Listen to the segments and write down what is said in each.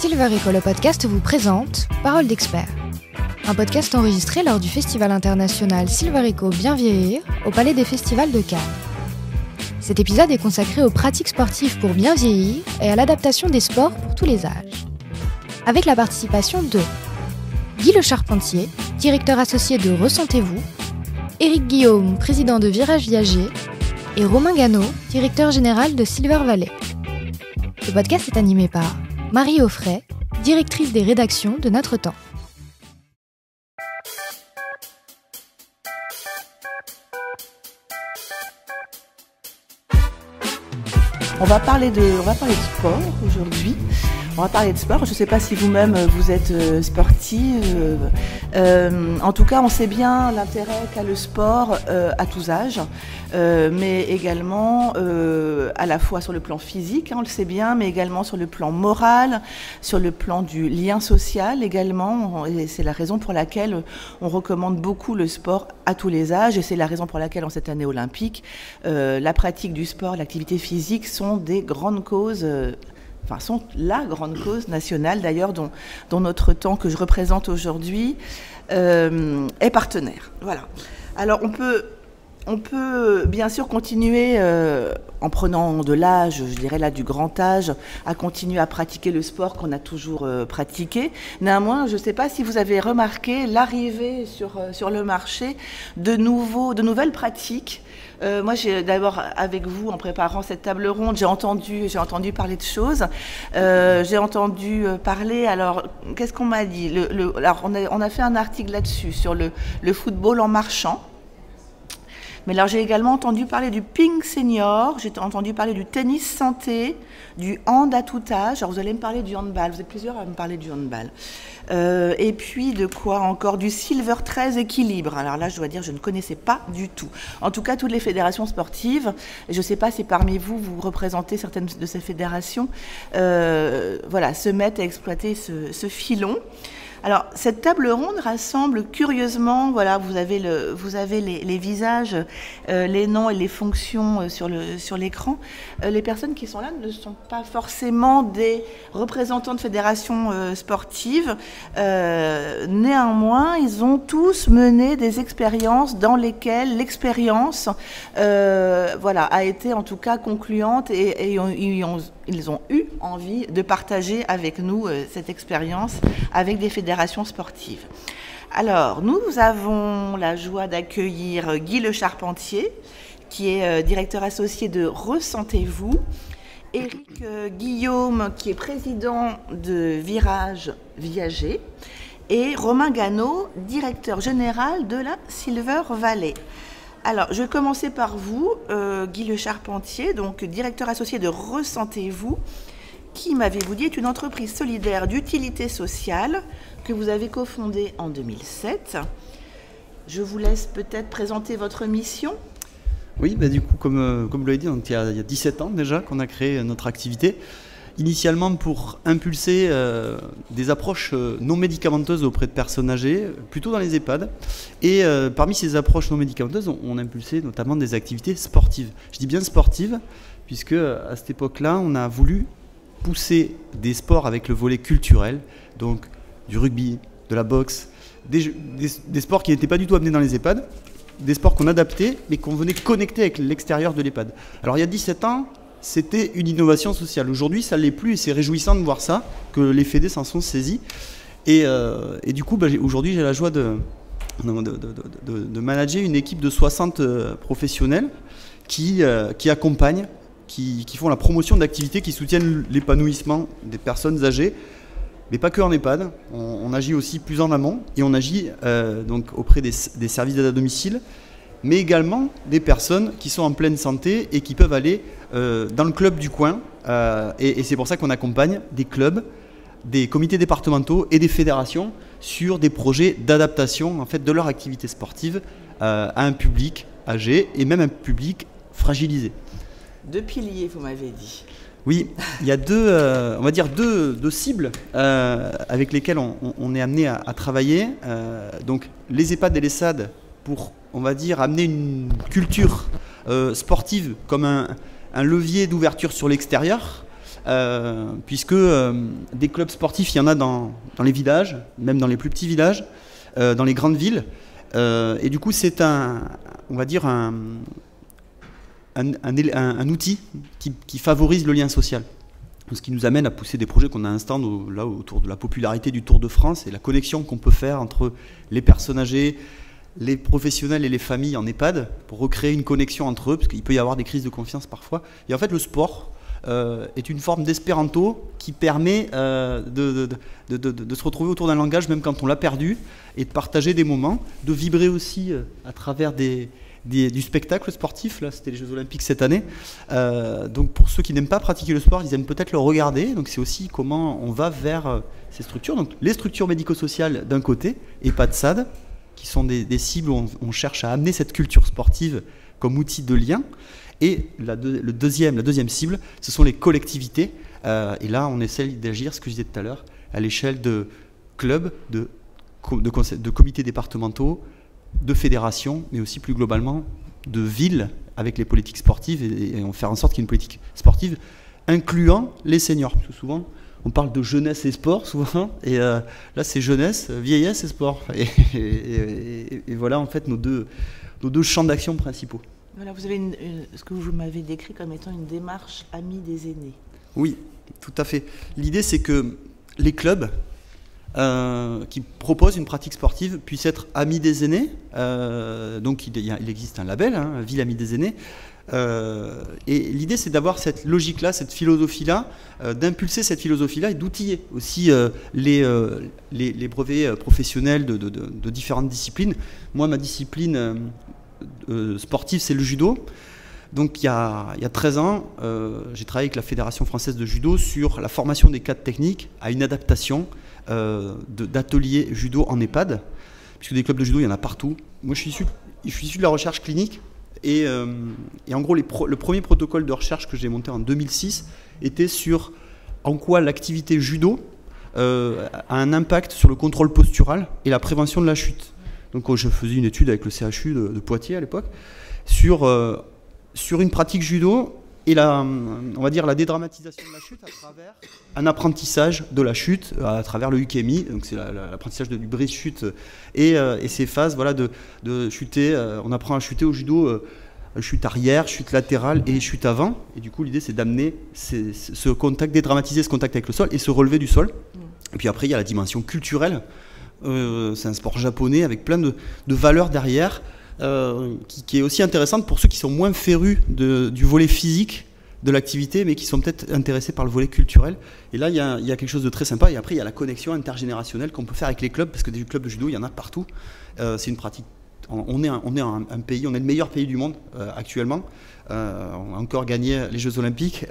Silver Eco, le podcast, vous présente Parole d'expert. Un podcast enregistré lors du Festival international Silver Eco Bien Vieillir au Palais des Festivals de Cannes. Cet épisode est consacré aux pratiques sportives pour bien vieillir et à l'adaptation des sports pour tous les âges. Avec la participation de Guy Le Charpentier, directeur associé de Ressentez-vous, Éric Guillaume, président de Virage Viager, et Romain Gano, directeur général de Silver Valley. Ce podcast est animé par Marie Offray, directrice des rédactions de Notre Temps. On va parler de sport aujourd'hui. On va parler de sport. Je ne sais pas si vous-même vous êtes sportive. En tout cas, on sait bien l'intérêt qu'a le sport à tous âges, mais également à la fois sur le plan physique, on le sait bien, mais également sur le plan moral, sur le plan du lien social également. Et c'est la raison pour laquelle on recommande beaucoup le sport à tous les âges. Et c'est la raison pour laquelle, en cette année olympique, la pratique du sport, l'activité physique sont des grandes causes. Sont la grande cause nationale d'ailleurs dont Notre Temps que je représente aujourd'hui est partenaire. Voilà. Alors on peut bien sûr continuer en prenant de l'âge, je dirais là du grand âge, à continuer à pratiquer le sport qu'on a toujours pratiqué. Néanmoins, je ne sais pas si vous avez remarqué l'arrivée sur le marché de nouvelles pratiques. Moi, j'ai d'abord, avec vous, en préparant cette table ronde, j'ai entendu parler de choses. J'ai entendu parler, alors, qu'est-ce qu'on m'a dit? Alors, on a fait un article là-dessus, sur le football en marchant. Mais alors, j'ai également entendu parler du ping senior, j'ai entendu parler du tennis santé, du hand à tout âge. Alors, vous allez me parler du handball, vous êtes plusieurs à me parler du handball. Et puis, de quoi encore? Du silver 13 équilibre. Alors là, je dois dire, je ne connaissais pas du tout. En tout cas, toutes les fédérations sportives, je ne sais pas si parmi vous, vous représentez certaines de ces fédérations, se mettent à exploiter ce filon. Alors, cette table ronde rassemble curieusement, voilà, vous avez les visages, les noms et les fonctions sur l'écran. Les personnes qui sont là ne sont pas forcément des représentants de fédérations sportives. Néanmoins, ils ont tous mené des expériences dans lesquelles l'expérience a été en tout cas concluante et ils ont eu envie de partager avec nous cette expérience avec des fédérations sportives. Alors, nous avons la joie d'accueillir Guy Le Charpentier, qui est directeur associé de Ressentez-vous, Éric Guillaume, qui est président de Virage Viager, et Romain Gano, directeur général de la Silver Valley. Alors, je vais commencer par vous, Guy Le Charpentier, donc directeur associé de Ressentez-vous, qui, m'avez-vous dit, est une entreprise solidaire d'utilité sociale que vous avez cofondée en 2007. Je vous laisse peut-être présenter votre mission. Oui, du coup, comme vous l'avez dit, donc, il y a 17 ans déjà qu'on a créé notre activité. Initialement pour impulser des approches non médicamenteuses auprès de personnes âgées, plutôt dans les EHPAD. Et parmi ces approches non médicamenteuses, on impulsait notamment des activités sportives. Je dis bien sportives, puisque à cette époque-là, on a voulu pousser des sports avec le volet culturel, donc du rugby, de la boxe, des sports qui n'étaient pas du tout amenés dans les EHPAD, des sports qu'on adaptait, mais qu'on venait connecter avec l'extérieur de l'EHPAD. Alors il y a 17 ans, c'était une innovation sociale. Aujourd'hui, ça ne l'est plus et c'est réjouissant de voir ça, que les fédés s'en sont saisis. Et du coup, aujourd'hui, j'ai la joie de manager une équipe de 60 professionnels qui accompagnent, qui font la promotion d'activités qui soutiennent l'épanouissement des personnes âgées, mais pas que en EHPAD. On agit aussi plus en amont et on agit donc auprès des services d'aide à domicile, mais également des personnes qui sont en pleine santé et qui peuvent aller dans le club du coin. Et c'est pour ça qu'on accompagne des clubs, des comités départementaux et des fédérations sur des projets d'adaptation en fait, de leur activité sportive à un public âgé et même un public fragilisé. 2 piliers, vous m'avez dit. Oui, il y a deux cibles avec lesquelles on est amené à travailler. Donc les EHPAD et les SAD pour, on va dire, amener une culture sportive comme un levier d'ouverture sur l'extérieur, puisque des clubs sportifs, il y en a dans les villages, même dans les plus petits villages, dans les grandes villes. Et du coup, c'est on va dire un outil qui favorise le lien social. Ce qui nous amène à pousser des projets qu'on a un stand là autour de la popularité du Tour de France et la connexion qu'on peut faire entre les personnes âgées, les professionnels et les familles en EHPAD pour recréer une connexion entre eux, parce qu'il peut y avoir des crises de confiance parfois. Et en fait, le sport est une forme d'espéranto qui permet de se retrouver autour d'un langage même quand on l'a perdu et de partager des moments, de vibrer aussi à travers du spectacle sportif. Là, c'était les Jeux Olympiques cette année. Donc pour ceux qui n'aiment pas pratiquer le sport, ils aiment peut-être le regarder. Donc c'est aussi comment on va vers ces structures. Donc les structures médico-sociales d'un côté, EHPAD SAD, qui sont des cibles où on cherche à amener cette culture sportive comme outil de lien. Et la deuxième cible, ce sont les collectivités. Et là, on essaie d'agir, ce que je disais tout à l'heure, à l'échelle de clubs, de comités départementaux, de fédérations, mais aussi plus globalement de villes avec les politiques sportives et on faire en sorte qu'il y ait une politique sportive incluant les seniors. Parce que souvent, on parle de jeunesse et sport, souvent, et là, c'est jeunesse, vieillesse et sport. Et voilà, en fait, nos deux champs d'action principaux. Voilà, vous avez ce que vous m'avez décrit comme étant une démarche amie des aînés. Oui, tout à fait. L'idée, c'est que les clubs qui proposent une pratique sportive puissent être amis des aînés. Donc, il existe un label, hein, Ville Amie des aînés. Et l'idée, c'est d'avoir cette logique-là, cette philosophie-là, d'impulser cette philosophie-là et d'outiller aussi les brevets professionnels de différentes disciplines. Moi, ma discipline sportive, c'est le judo. Donc il y a 13 ans, j'ai travaillé avec la Fédération française de judo sur la formation des cadres techniques à une adaptation d'ateliers judo en EHPAD, puisque des clubs de judo, il y en a partout. Moi, je suis issu de la recherche clinique, et en gros, le premier protocole de recherche que j'ai monté en 2006 était sur en quoi l'activité judo a un impact sur le contrôle postural et la prévention de la chute. Donc je faisais une étude avec le CHU de Poitiers à l'époque sur une pratique judo et on va dire la dédramatisation de la chute à travers un apprentissage de la chute à travers le ukemi, donc c'est l'apprentissage du brise-chute et ces phases, voilà, de chuter. On apprend à chuter au judo, chute arrière, chute latérale et chute avant. Et du coup, l'idée, c'est d'amener ce contact, dédramatiser ce contact avec le sol et se relever du sol. Et puis après, il y a la dimension culturelle. C'est un sport japonais avec plein de valeurs derrière. Qui est aussi intéressante pour ceux qui sont moins férus du volet physique de l'activité, mais qui sont peut-être intéressés par le volet culturel. Et là, il y a quelque chose de très sympa. Et après, il y a la connexion intergénérationnelle qu'on peut faire avec les clubs, parce que des clubs de judo, il y en a partout. C'est une pratique. On est un pays, on est le meilleur pays du monde actuellement. On a encore gagné les Jeux Olympiques.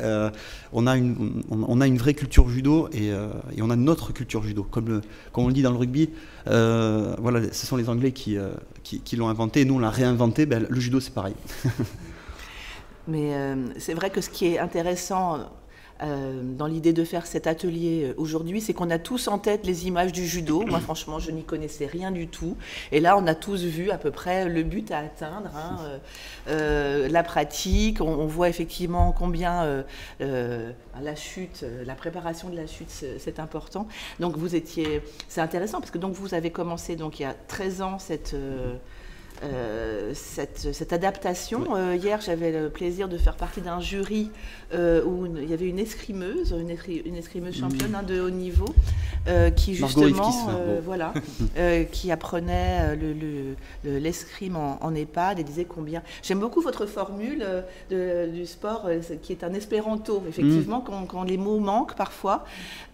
On a une vraie culture judo et on a notre culture judo. Comme on le dit dans le rugby, voilà, ce sont les Anglais qui l'ont inventé et nous on l'a réinventé. Ben, le judo, c'est pareil. Mais c'est vrai que ce qui est intéressant dans l'idée de faire cet atelier aujourd'hui, c'est qu'on a tous en tête les images du judo. Moi, franchement, je n'y connaissais rien du tout. Et là, on a tous vu à peu près le but à atteindre, hein, la pratique. On voit effectivement combien la chute, la préparation de la chute, c'est important. Donc, c'est intéressant parce que donc, vous avez commencé donc, il y a 13 ans cette adaptation. Oui. Hier, j'avais le plaisir de faire partie d'un jury où il y avait une escrimeuse championne de haut niveau qui justement qui apprenait l'escrime en EHPAD et disait combien... J'aime beaucoup votre formule du sport qui est un espéranto, effectivement, quand les mots manquent parfois.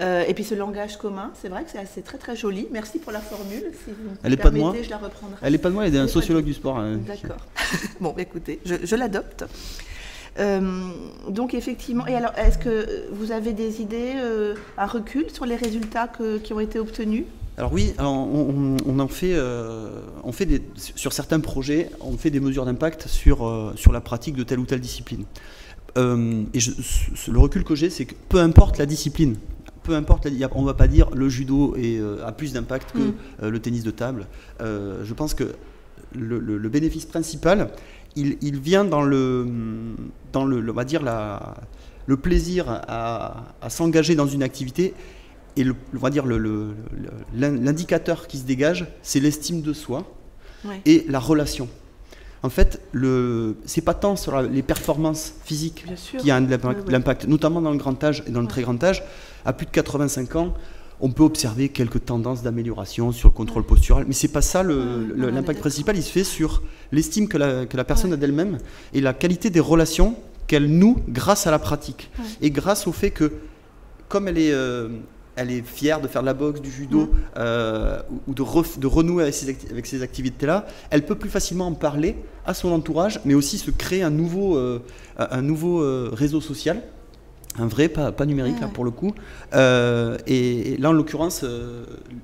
Et puis ce langage commun, c'est vrai que c'est très très joli. Merci pour la formule. Si vous me permettez, je la reprendrai. Elle n'est pas de moi, elle est d'un sociologue du sport. D'accord. Bon, écoutez, je l'adopte. Donc effectivement, et alors est-ce que vous avez des idées, un recul sur les résultats qui ont été obtenus ? Alors oui, on en fait, sur certains projets, on fait des mesures d'impact sur la pratique de telle ou telle discipline. Et le recul que j'ai, c'est que peu importe la discipline, on ne va pas dire le judo a plus d'impact que le tennis de table. Je pense que le bénéfice principal, il vient dans on va dire le plaisir à s'engager dans une activité. Et on va dire l'indicateur qui se dégage, c'est l'estime de soi et la relation. En fait, c'est pas tant sur les performances physiques qui a l'impact, notamment dans le grand âge et dans le très grand âge. À plus de 85 ans, on peut observer quelques tendances d'amélioration sur le contrôle postural, mais c'est pas ça l'impact principal. Il se fait sur l'estime que la personne a d'elle-même et la qualité des relations qu'elle noue grâce à la pratique et grâce au fait que, comme elle est fière de faire de la boxe, du judo, ou de renouer avec ces activités-là, elle peut plus facilement en parler à son entourage, mais aussi se créer un nouveau réseau social, un vrai, pas numérique là, pour le coup. Et là, en l'occurrence,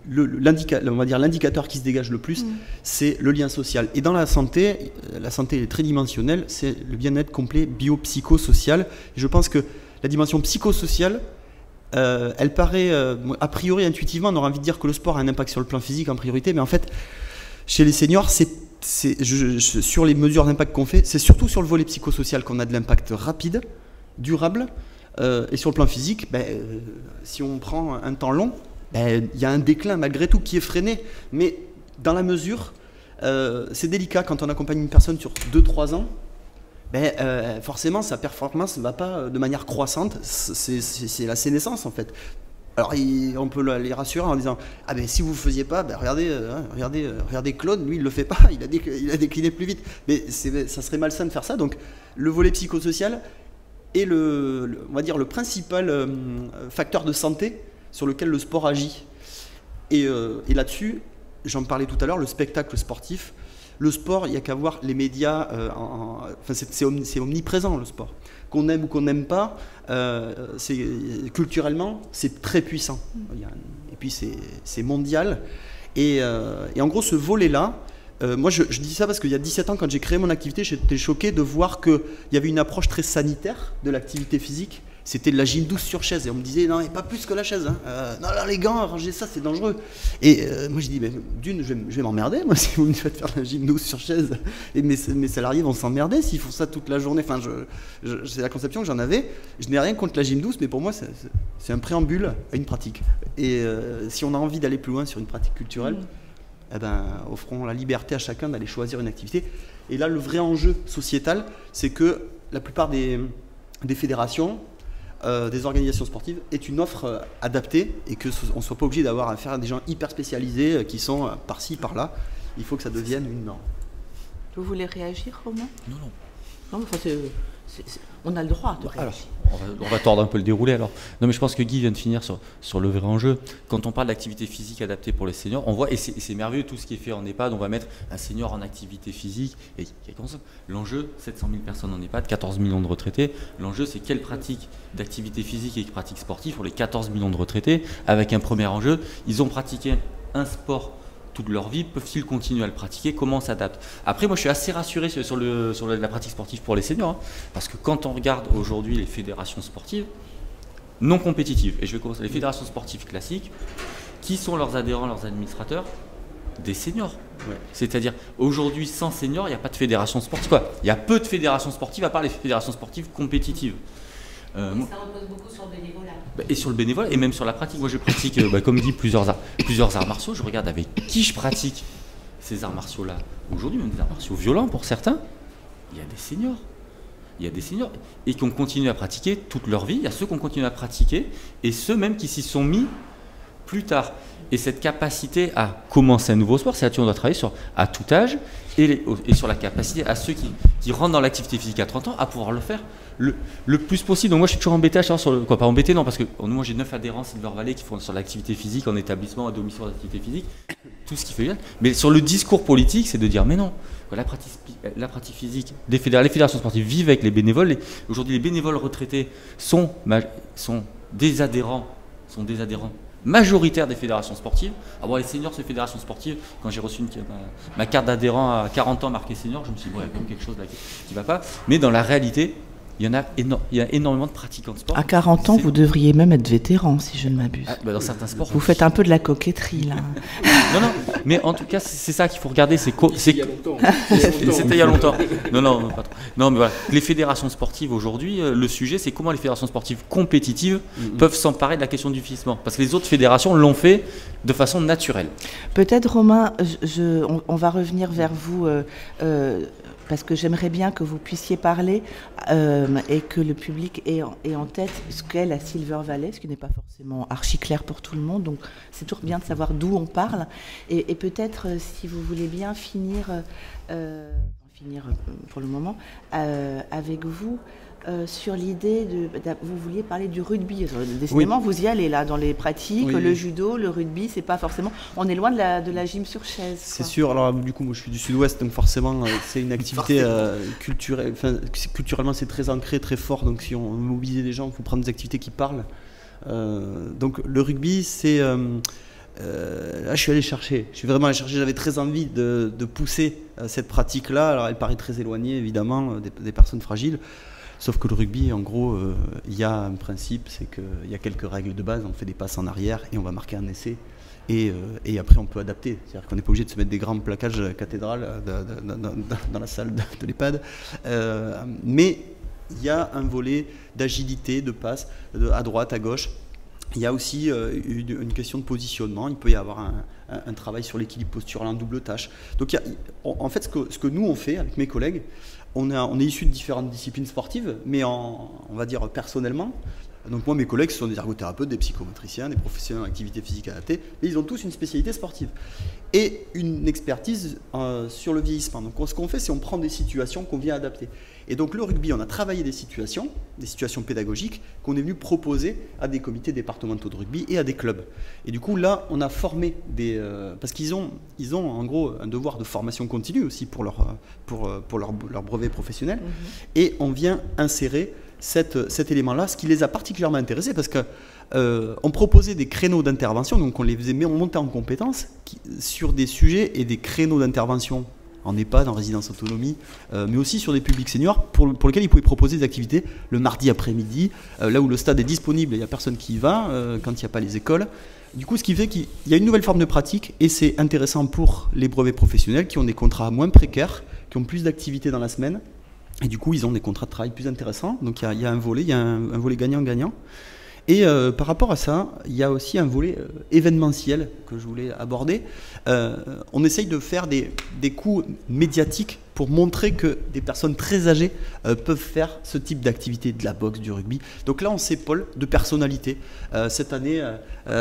l'indicateur qui se dégage le plus, c'est le lien social. Et dans la santé est très dimensionnelle, c'est le bien-être complet biopsychosocial. Je pense que la dimension psychosociale, elle paraît, a priori, intuitivement, on aurait envie de dire que le sport a un impact sur le plan physique en priorité, mais en fait, chez les seniors, sur les mesures d'impact qu'on fait, c'est surtout sur le volet psychosocial qu'on a de l'impact rapide, durable, et sur le plan physique, si on prend un temps long, il y a un déclin malgré tout qui est freiné, mais dans la mesure, c'est délicat quand on accompagne une personne sur 2-3 ans, forcément sa performance ne va pas de manière croissante, c'est la sénescence en fait. Alors on peut les rassurer en disant si vous ne faisiez pas, regardez Claude, lui il ne le fait pas, il a décliné plus vite. Mais ça serait malsain de faire ça. Donc le volet psychosocial est on va dire le principal facteur de santé sur lequel le sport agit. Et là-dessus, j'en parlais tout à l'heure, le spectacle sportif. Le sport, il n'y a qu'à voir les médias, c'est omniprésent le sport. Qu'on aime ou qu'on n'aime pas, culturellement, c'est très puissant. Et puis c'est mondial. Et en gros, ce volet-là, moi je dis ça parce qu'il y a 17 ans, quand j'ai créé mon activité, j'étais choqué de voir qu'il y avait une approche très sanitaire de l'activité physique. C'était de la gym douce sur chaise et on me disait non, et pas plus que la chaise, non, là, les gants, arrangez ça, c'est dangereux. Et moi je dis d'une, je vais m'emmerder moi si vous me faites faire de la gym douce sur chaise, et mes salariés vont s'emmerder s'ils font ça toute la journée. Enfin, c'est la conception que j'en avais. Je n'ai rien contre la gym douce, mais pour moi c'est un préambule à une pratique. Et si on a envie d'aller plus loin sur une pratique culturelle, offrons la liberté à chacun d'aller choisir une activité. Et là, le vrai enjeu sociétal, c'est que la plupart des fédérations, des organisations sportives, est une offre adaptée et qu'on ne soit pas obligé d'avoir affaire à des gens hyper spécialisés qui sont par-ci, par-là. Il faut que ça devienne une norme. Vous voulez réagir, Romain ? Non. Non, on a le droit de réagir. Alors, on va tordre un peu le déroulé alors. Non, mais je pense que Guy vient de finir sur le vrai enjeu. Quand on parle d'activité physique adaptée pour les seniors, on voit, et c'est merveilleux tout ce qui est fait en EHPAD, on va mettre un senior en activité physique. Et l'enjeu, 700 000 personnes en EHPAD, 14 millions de retraités. L'enjeu, c'est quelle pratique d'activité physique et pratique sportive pour les 14 millions de retraités, avec un premier enjeu. Ils ont pratiqué un sport toute leur vie, peuvent-ils continuer à le pratiquer? Comment on s'adapte? Après, moi, je suis assez rassuré sur la pratique sportive pour les seniors, parce que quand on regarde aujourd'hui les fédérations sportives non compétitives, et je vais commencer les fédérations sportives classiques, qui sont leurs adhérents, leurs administrateurs? Des seniors. Ouais. C'est-à-dire, aujourd'hui, sans seniors, il n'y a pas de fédération sportive. Il y a peu de fédérations sportives, à part les fédérations sportives compétitives. Ça repose beaucoup sur le bénévolat. Et sur le bénévolat, et même sur la pratique. Moi, je pratique, comme dit, plusieurs arts martiaux. Je regarde avec qui je pratique ces arts martiaux-là. Aujourd'hui, même des arts martiaux violents pour certains, il y a des seniors. Il y a des seniors et qui ont continué à pratiquer toute leur vie. Il y a ceux qui ont continué à pratiquer et ceux même qui s'y sont mis plus tard. Et cette capacité à commencer un nouveau sport, c'est là-dessus qu'on doit travailler à tout âge et sur la capacité à ceux qui rentrent dans l'activité physique à 30 ans à pouvoir le faire le plus possible. Donc moi je suis toujours embêté à savoir sur pas embêté non, parce que moi j'ai 9 adhérents Silver Valley qui font sur l'activité physique en établissement, à domicile d'activité physique, tout ce qui fait bien. Mais sur le discours politique, c'est de dire mais non, la pratique physique, les fédérations sportives vivent avec les bénévoles. Aujourd'hui les bénévoles retraités sont des adhérents majoritaires des fédérations sportives. Alors les seniors sur les fédérations sportives, quand j'ai reçu ma carte d'adhérent à 40 ans marquée senior, je me suis dit, il y a comme quelque chose là qui ne va pas. Mais dans la réalité, il y a énormément de pratiquants de sport. À 40 ans, vous devriez même être vétéran, si je ne m'abuse. Dans certains sports. Vous faites un peu de la coquetterie, là. Non, mais en tout cas, c'est ça qu'il faut regarder. C'était il y a longtemps. C'était il y a longtemps. Non, pas trop. Non, mais voilà. Les fédérations sportives aujourd'hui, le sujet, c'est comment les fédérations sportives compétitives peuvent s'emparer de la question du vieillissement. Parce que les autres fédérations l'ont fait de façon naturelle. Peut-être, Romain, on va revenir vers vous, parce que j'aimerais bien que vous puissiez parler et que le public ait en tête ce qu'est la Silver Valley, ce qui n'est pas forcément archi clair pour tout le monde. Donc, c'est toujours bien de savoir d'où on parle. Et peut-être, si vous voulez bien finir pour le moment, avec vous, sur l'idée vous vouliez parler du rugby. Décidément, oui. Vous y allez là, dans les pratiques, oui. Le judo, le rugby, c'est pas forcément. On est loin de la gym sur chaise. C'est sûr. Alors du coup, moi, je suis du Sud-Ouest, donc forcément, c'est une activité culturelle. Enfin, culturellement, c'est très ancré, très fort. Donc, si on veut mobiliser les gens, il faut prendre des activités qui parlent. Donc, le rugby, c'est. Là, je suis vraiment allé chercher. J'avais très envie de pousser cette pratique-là. Alors, elle paraît très éloignée, évidemment, des personnes fragiles. Sauf que le rugby, en gros, il y a un principe, c'est qu'il y a quelques règles de base. On fait des passes en arrière et on va marquer un essai. Et après, on peut adapter. C'est-à-dire qu'on n'est pas obligé de se mettre des grands plaquages cathédrales dans la salle de l'EHPAD. Mais il y a un volet d'agilité, de passe, à droite, à gauche. Il y a aussi une question de positionnement. Il peut y avoir un travail sur l'équilibre postural en double tâche. Donc, en fait, ce que nous, on fait avec mes collègues, on est issus de différentes disciplines sportives, mais on va dire personnellement. Donc moi, mes collègues, ce sont des ergothérapeutes, des psychomotriciens, des professionnels en activité physique adaptée, mais ils ont tous une spécialité sportive et une expertise sur le vieillissement. Donc ce qu'on fait, c'est on prend des situations qu'on vient adapter. Et donc le rugby, on a travaillé des situations pédagogiques qu'on est venu proposer à des comités départementaux de rugby et à des clubs. Et du coup, là, on a formé parce qu'ils ont en gros un devoir de formation continue aussi pour leur brevet professionnel. Et on vient insérer cet élément-là, ce qui les a particulièrement intéressés parce qu'on proposait des créneaux d'intervention, donc on les faisait monter en compétences sur des sujets et des créneaux d'intervention en EHPAD, en résidence autonomie, mais aussi sur des publics seniors pour lesquels ils pouvaient proposer des activités le mardi après-midi, là où le stade est disponible et il n'y a personne qui y va, quand il n'y a pas les écoles. Du coup, ce qui fait qu'il y a une nouvelle forme de pratique et c'est intéressant pour les brevets professionnels qui ont des contrats moins précaires, qui ont plus d'activités dans la semaine. Et du coup, ils ont des contrats de travail plus intéressants. Donc, il y a un volet gagnant-gagnant. Et par rapport à ça, il y a aussi un volet événementiel que je voulais aborder. On essaye de faire des coups médiatiques pour montrer que des personnes très âgées peuvent faire ce type d'activité, de la boxe, du rugby. Donc là, on s'épaule de personnalités. Cette année, on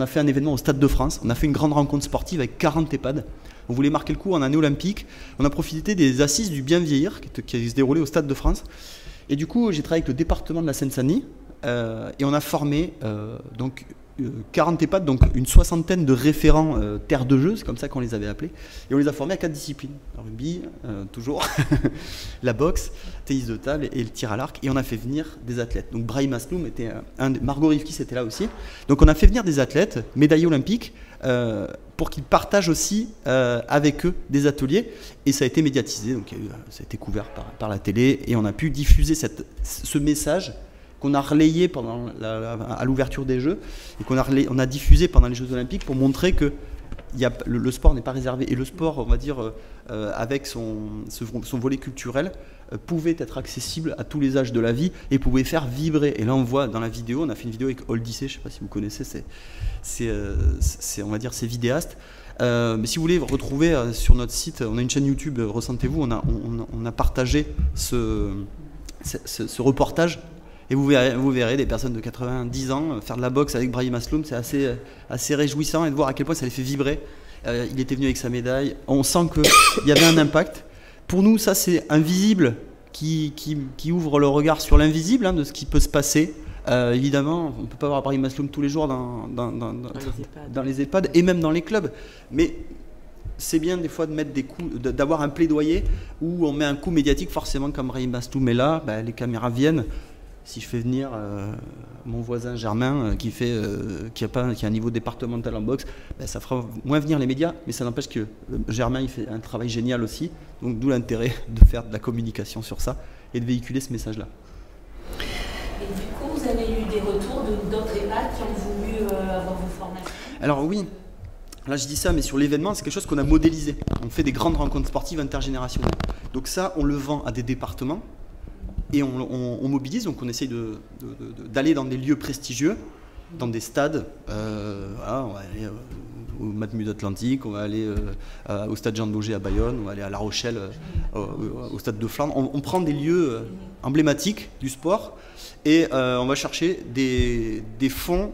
a fait un événement au Stade de France. On a fait une grande rencontre sportive avec 40 EHPAD. On voulait marquer le coup en année olympique. On a profité des assises du bien vieillir qui se déroulaient au Stade de France. Et du coup, j'ai travaillé avec le département de la Seine-Saint-Denis et on a formé 40 EHPAD, donc une soixantaine de référents terre de jeu, c'est comme ça qu'on les avait appelés. Et on les a formés à 4 disciplines. Le rugby, toujours, la boxe, tennis de table et le tir à l'arc. Et on a fait venir des athlètes. Donc Brahim Asloum était Margot Rivkis était là aussi. Donc on a fait venir des athlètes, médaillés olympiques, pour qu'ils partagent aussi avec eux des ateliers. Et ça a été médiatisé, donc ça a été couvert par la télé. Et on a pu diffuser ce message qu'on a relayé à l'ouverture des Jeux et qu'on a diffusé pendant les Jeux Olympiques pour montrer que le sport n'est pas réservé. Et le sport, on va dire, avec son volet culturel, pouvait être accessible à tous les âges de la vie et pouvait faire vibrer. Et là, on voit dans la vidéo, on a fait une vidéo avec Oldissé, je ne sais pas si vous connaissez, on va dire, c'est vidéaste. Mais si vous voulez retrouver sur notre site, on a une chaîne YouTube, Ressentez-vous, on a partagé ce reportage. Et vous verrez des personnes de 90 ans faire de la boxe avec Brahim Asloum, c'est assez réjouissant et de voir à quel point ça les fait vibrer. Il était venu avec sa médaille, on sent qu'il y avait un impact. Pour nous, ça c'est invisible qui ouvre le regard sur l'invisible de ce qui peut se passer. Évidemment, on ne peut pas voir Brahim Asloum tous les jours dans les EHPAD et même dans les clubs. Mais c'est bien des fois de mettre des coups, d'avoir un plaidoyer où on met un coup médiatique. Forcément, comme Brahim Asloum est là, les caméras viennent. Si je fais venir mon voisin Germain qui a un niveau départemental en boxe, ça fera moins venir les médias, mais ça n'empêche que Germain il fait un travail génial aussi, donc d'où l'intérêt de faire de la communication sur ça et de véhiculer ce message-là. Et du coup, vous avez eu des retours d'autres EHPAD qui ont voulu avoir vos formations? Alors oui, là je dis ça, mais sur l'événement, c'est quelque chose qu'on a modélisé. On fait des grandes rencontres sportives intergénérationnelles. Donc ça, on le vend à des départements et on mobilise, donc on essaye d'aller dans des lieux prestigieux, dans des stades. Voilà, on va aller au Matmut Atlantique, on va aller au stade Jean de Daugé à Bayonne, on va aller à La Rochelle, au stade de Flandre. On prend des lieux emblématiques du sport et on va chercher des fonds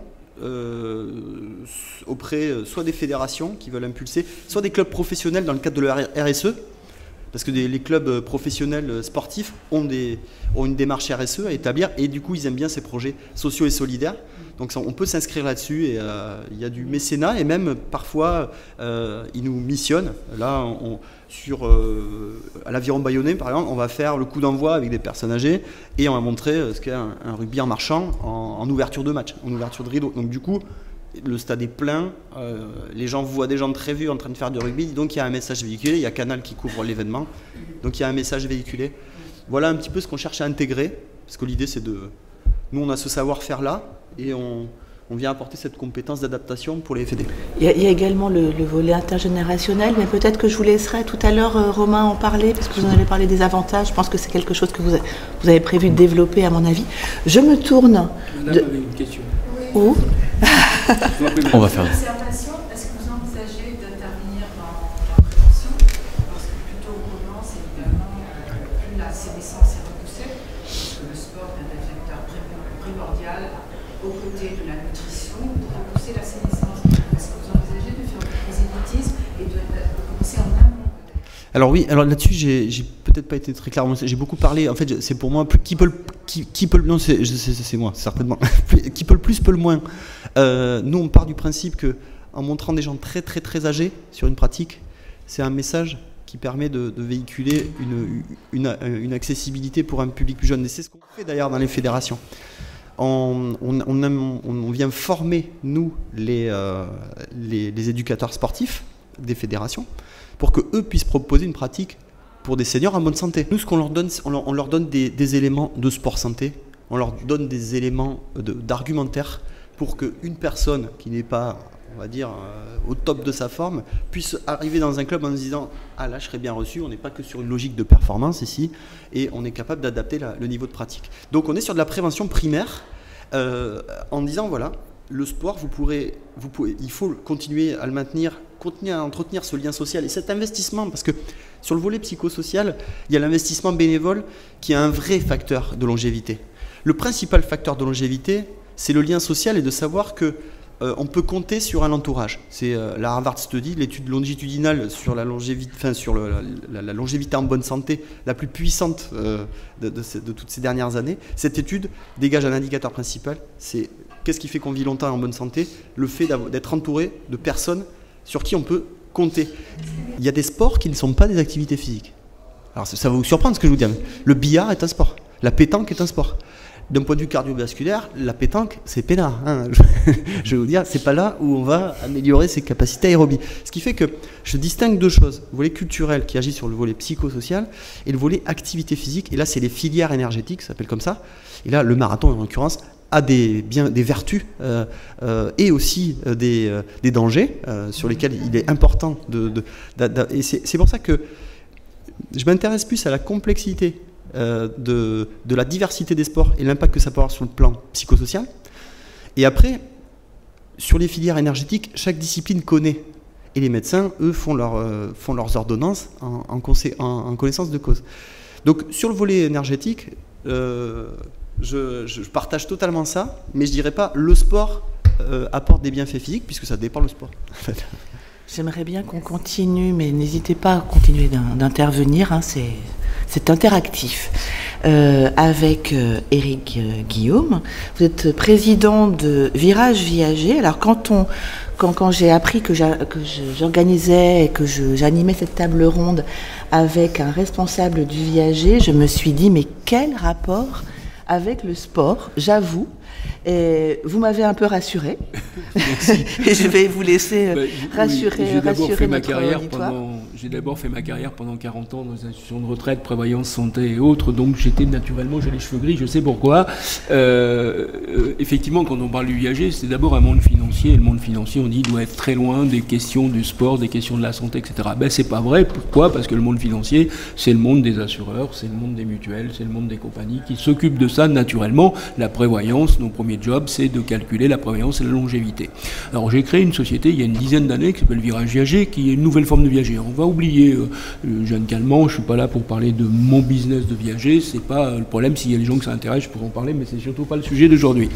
auprès soit des fédérations qui veulent impulser, soit des clubs professionnels dans le cadre de la RSE, parce que les clubs professionnels sportifs ont une démarche RSE à établir et du coup ils aiment bien ces projets sociaux et solidaires. Donc on peut s'inscrire là-dessus et il y a du mécénat et même parfois ils nous missionnent. Là, à l'Aviron Bayonnais par exemple, on va faire le coup d'envoi avec des personnes âgées et on va montrer ce qu'est un rugby en marchant en ouverture de match, en ouverture de rideau. Donc du coup, le stade est plein, les gens voient des gens très vus en train de faire du rugby, donc il y a un message véhiculé, il y a Canal qui couvre l'événement, donc il y a un message véhiculé. Voilà un petit peu ce qu'on cherche à intégrer, parce que l'idée c'est nous on a ce savoir-faire là, et on vient apporter cette compétence d'adaptation pour les FED. Il y a également le volet intergénérationnel, mais peut-être que je vous laisserai tout à l'heure, Romain, en parler, parce que vous en avez parlé des avantages. Je pense que c'est quelque chose que vous avez prévu de développer, à mon avis. Je me tourne. Madame avait une question. Où On va faire. Observation, est-ce que vous envisagez d'intervenir dans la prévention? Parce que plutôt on commence, évidemment, plus la sénescence est repoussée, parce que le sport est un facteur primordial aux côtés de la nutrition pour repousser la sénescence. Est-ce que vous envisagez de faire du prosélytisme et de commencer en amont? Alors oui, alors là-dessus j'ai peut-être pas été très clair. J'ai beaucoup parlé. En fait, c'est pour moi qui peut non, c'est moi certainement. Qui peut le plus peut le moins. Nous, on part du principe que en montrant des gens très très très âgés sur une pratique, c'est un message qui permet de véhiculer une accessibilité pour un public plus jeune. Et c'est ce qu'on fait d'ailleurs dans les fédérations. On vient former nous les éducateurs sportifs des fédérations, pour qu'eux puissent proposer une pratique pour des seniors en bonne santé. Nous, ce qu'on leur donne, on leur donne des éléments de sport santé, on leur donne des éléments d'argumentaire pour qu'une personne qui n'est pas, on va dire, au top de sa forme, puisse arriver dans un club en se disant « Ah là, je serais bien reçu, on n'est pas que sur une logique de performance ici, et on est capable d'adapter le niveau de pratique. » Donc on est sur de la prévention primaire, en disant voilà, le sport, il faut continuer à le maintenir, continuer à entretenir ce lien social et cet investissement, parce que sur le volet psychosocial, il y a l'investissement bénévole qui est un vrai facteur de longévité. Le principal facteur de longévité, c'est le lien social et de savoir que on peut compter sur un entourage. C'est la Harvard Study, l'étude longitudinale sur la longévité, la longévité en bonne santé, la plus puissante de toutes ces dernières années. Cette étude dégage un indicateur principal, c'est qu'est-ce qui fait qu'on vit longtemps en bonne santé? Le fait d'être entouré de personnes sur qui on peut compter. Il y a des sports qui ne sont pas des activités physiques. Alors ça va vous surprendre ce que je vous dis. Le billard est un sport. La pétanque est un sport. D'un point de vue cardiovasculaire, la pétanque, c'est peinard. Hein. Je vais vous dire, c'est pas là où on va améliorer ses capacités aérobies. Ce qui fait que je distingue deux choses. Le volet culturel qui agit sur le volet psychosocial et le volet activité physique. Et là, c'est les filières énergétiques, ça s'appelle comme ça. Et là, le marathon, en l'occurrence, a des vertus et aussi des dangers sur lesquels il est important et c'est pour ça que je m'intéresse plus à la complexité de la diversité des sports et l'impact que ça peut avoir sur le plan psychosocial. Et après, sur les filières énergétiques, chaque discipline connaît. Et les médecins, eux, font leurs ordonnances en connaissance de cause. Donc, sur le volet énergétique, je partage totalement ça, mais je dirais pas le sport apporte des bienfaits physiques, puisque ça dépend le sport. J'aimerais bien qu'on continue, mais n'hésitez pas à continuer d'intervenir, hein, c'est interactif. Avec Éric Guillaume, vous êtes président de Virage Viager. Alors quand j'ai appris que j'organisais et que j'animais cette table ronde avec un responsable du viager, je me suis dit mais quel rapport avec le sport, j'avoue. Et vous m'avez un peu rassuré. Et je vais vous laisser rassurer J'ai d'abord fait ma notre carrière auditoire. pendant, j'ai d'abord fait ma carrière pendant 40 ans dans les institutions de retraite, prévoyance, santé et autres, donc j'étais naturellement, j'ai les cheveux gris, je sais pourquoi. Effectivement, quand on parle du viager, c'est d'abord un monde financier, et le monde financier, on dit, doit être très loin des questions du sport, des questions de la santé, etc. Ben, c'est pas vrai. Pourquoi? Parce que le monde financier, c'est le monde des assureurs, c'est le monde des mutuelles, c'est le monde des compagnies qui s'occupent de ça naturellement. La prévoyance, nos premiers jobs, c'est de calculer la prévoyance et la longévité. Alors j'ai créé une société il y a une dizaine d'années qui s'appelle Virage Viager, qui est une nouvelle forme de viager. On va oublier Jeanne Calment, je suis pas là pour parler de mon business de viager, c'est pas le problème. S'il y a des gens que ça intéresse, je pourrais en parler, mais c'est surtout pas le sujet d'aujourd'hui.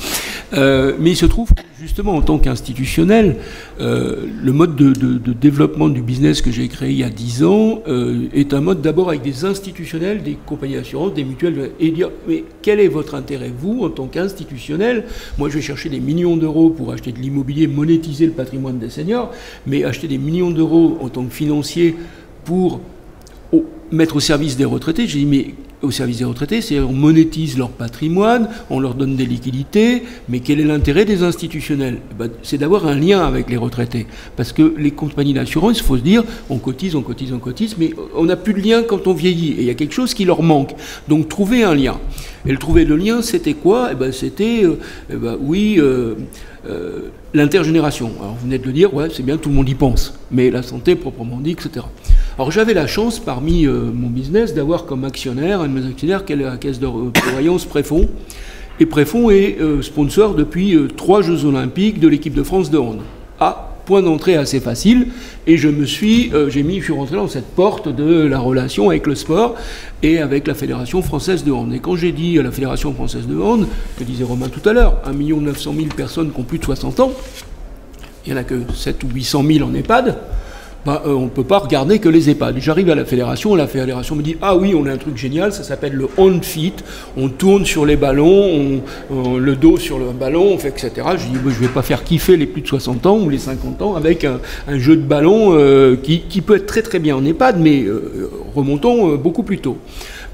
Mais il se trouve justement en tant qu'institutionnel, le mode de développement du business que j'ai créé il y a 10 ans est un mode d'abord avec des institutionnels, des compagnies d'assurance, des mutuelles, et dire mais quel est votre intérêt, vous, en tant qu'institutionnel? Moi, je vais chercher des millions d'euros pour acheter de l'immobilier, monétiser le patrimoine des seniors, mais acheter des millions d'euros en tant que financier pour mettre au service des retraités. J'ai dit, mais au service des retraités, c'est on monétise leur patrimoine, on leur donne des liquidités, mais quel est l'intérêt des institutionnels? C'est d'avoir un lien avec les retraités. Parce que les compagnies d'assurance, il faut se dire, on cotise, mais on n'a plus de lien quand on vieillit, et il y a quelque chose qui leur manque. Donc trouver un lien. Et trouver le lien, c'était quoi? C'était, l'intergénération. Alors vous venez de le dire, ouais, c'est bien, tout le monde y pense, mais la santé proprement dit, etc. Alors j'avais la chance, parmi mon business, d'avoir comme actionnaire, un de mes actionnaires, qui est la caisse de prévoyance Préfonds. Et Préfonds est sponsor depuis 3 Jeux Olympiques de l'équipe de France de hand. Point d'entrée assez facile, et je suis rentré dans cette porte de la relation avec le sport et avec la Fédération Française de Hand. Et quand j'ai dit à la Fédération Française de Hand, que disait Romain tout à l'heure, 1 900 000 personnes qui ont plus de 60 ans, il n'y en a que 7 ou 800 000 en EHPAD, on ne peut pas regarder que les EHPAD. J'arrive à la fédération me dit « Ah oui, on a un truc génial, ça s'appelle le hand fit, on tourne sur les ballons, le dos sur le ballon, on fait etc. » Je dis « Je ne vais pas faire kiffer les plus de 60 ans ou les 50 ans avec un jeu de ballon qui peut être très très bien en EHPAD, mais remontons beaucoup plus tôt. »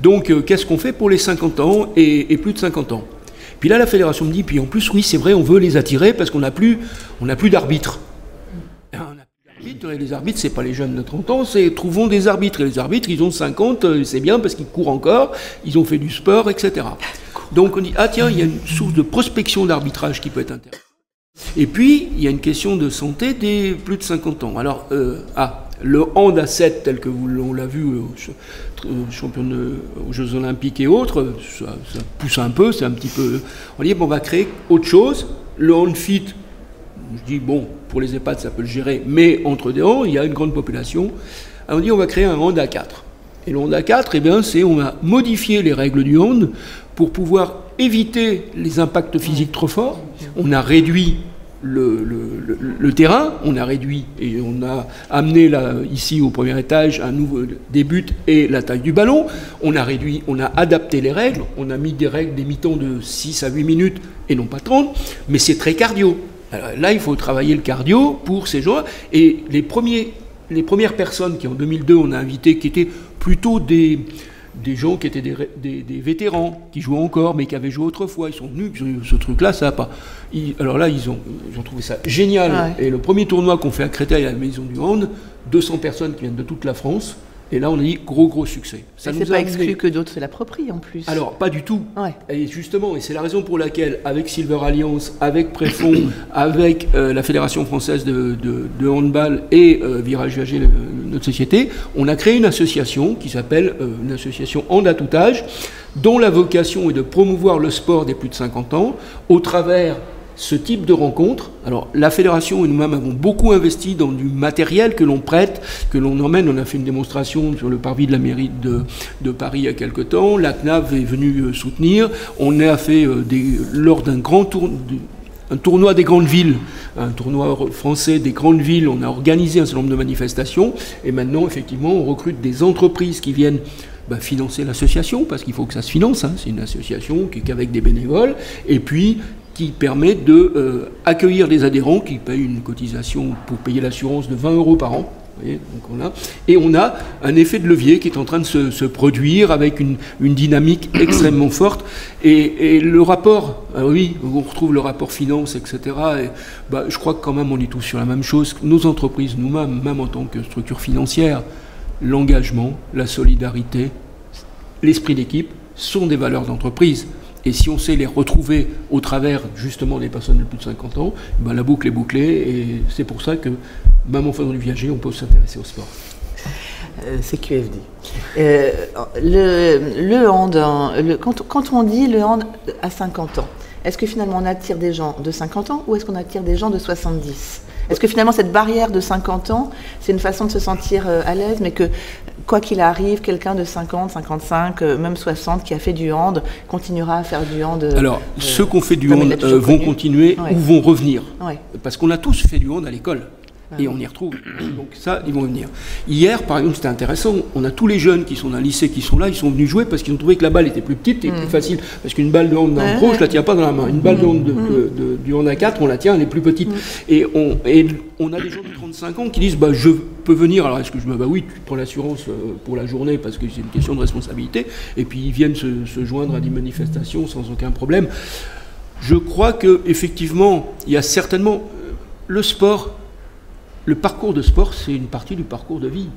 Donc qu'est-ce qu'on fait pour les 50 ans et plus de 50 ans? Puis là, la fédération me dit « Puis en plus, oui, c'est vrai, on veut les attirer parce qu'on n'a plus d'arbitres. » Et les arbitres, c'est pas les jeunes de 30 ans, c'est trouvons des arbitres. Et les arbitres, ils ont 50, c'est bien parce qu'ils courent encore, ils ont fait du sport, etc. Donc on dit, ah tiens, il y a une source de prospection d'arbitrage qui peut être intéressante. Et puis, il y a une question de santé des plus de 50 ans. Alors, le hand à 7, tel que on l'a vu aux Jeux Olympiques et autres, ça pousse un peu, c'est un petit peu... On dit, bon, on va créer autre chose. Le hand fit, je dis, bon, pour les EHPAD, ça peut le gérer, mais entre deux hands, il y a une grande population. Alors on dit, on va créer un hand à 4. Et le hand à 4, eh bien, on a modifié les règles du hand pour pouvoir éviter les impacts physiques trop forts. On a réduit le terrain, on a réduit et on a amené là, ici au premier étage un nouveau début et la taille du ballon. On a réduit, on a adapté les règles, on a mis des règles, des mi-temps de 6 à 8 minutes et non pas 30, mais c'est très cardio. Alors là, il faut travailler le cardio pour ces gens. Et les premières personnes qui, en 2002, on a invité, qui étaient plutôt des gens qui étaient des vétérans, qui jouaient encore, mais qui avaient joué autrefois. Ils sont venus, ce truc-là, ça n'a pas... Alors là, ils ont trouvé ça génial. Ouais. Et le premier tournoi qu'on fait à Créteil, à la Maison du Hand, 200 personnes qui viennent de toute la France. Et là, on a dit gros succès. Ça nous a pas exclu que d'autres se l'approprient en plus. Alors, pas du tout. Ouais. Et justement, et c'est la raison pour laquelle, avec Silver Alliance, avec Préfonds, avec la Fédération Française de Handball et Virage Viager, notre société, on a créé une association qui s'appelle une association Hand à tout âge, dont la vocation est de promouvoir le sport des plus de 50 ans au travers ce type de rencontre. Alors la fédération et nous-mêmes avons beaucoup investi dans du matériel que l'on prête, que l'on emmène. On a fait une démonstration sur le parvis de la mairie de Paris il y a quelque temps. La CNAV est venue soutenir. On a fait lors d'un grand un tournoi des grandes villes, un tournoi français des grandes villes, on a organisé un certain nombre de manifestations. Et maintenant, effectivement, on recrute des entreprises qui viennent financer l'association, parce qu'il faut que ça se finance. Hein. C'est une association qui est qu'avec des bénévoles. Et puis qui permet d'accueillir des adhérents qui payent une cotisation pour payer l'assurance de 20 € par an. Vous voyez, donc on a un effet de levier qui est en train de se produire avec une dynamique extrêmement forte. Et le rapport, oui, on retrouve le rapport finance, etc. Et, je crois que quand même on est tous sur la même chose. Nos entreprises, nous-mêmes, même en tant que structure financière, l'engagement, la solidarité, l'esprit d'équipe sont des valeurs d'entreprise. Et si on sait les retrouver au travers justement des personnes de plus de 50 ans, ben la boucle est bouclée. Et c'est pour ça que, même en faisant du viager, on peut s'intéresser au sport. C'est QFD. Le hand, quand on dit le hand à 50 ans, est-ce que finalement on attire des gens de 50 ans ou est-ce qu'on attire des gens de 70 ? Est-ce que finalement cette barrière de 50 ans, c'est une façon de se sentir à l'aise, mais que quoi qu'il arrive, quelqu'un de 50, 55, même 60 qui a fait du hand continuera à faire du hand. Alors, ceux qui ont fait du hand vont continuer ou vont revenir. Ouais. Parce qu'on a tous fait du hand à l'école. Et on y retrouve. Donc ça, ils vont venir. Hier, par exemple, c'était intéressant. On a tous les jeunes qui sont dans le lycée qui sont là. Ils sont venus jouer parce qu'ils ont trouvé que la balle était plus petite et plus facile. Parce qu'une balle de hand d'un pro, je la tiens pas dans la main. Une balle de hand du hand à 4, on la tient, elle est plus petite. Et on a des gens de 35 ans qui disent bah, je peux venir. Alors est-ce que je me dis bah oui, tu prends l'assurance pour la journée parce que c'est une question de responsabilité. Et puis ils viennent se joindre à des manifestations sans aucun problème. Je crois qu'effectivement, il y a certainement le sport. Le parcours de sport, c'est une partie du parcours de vie.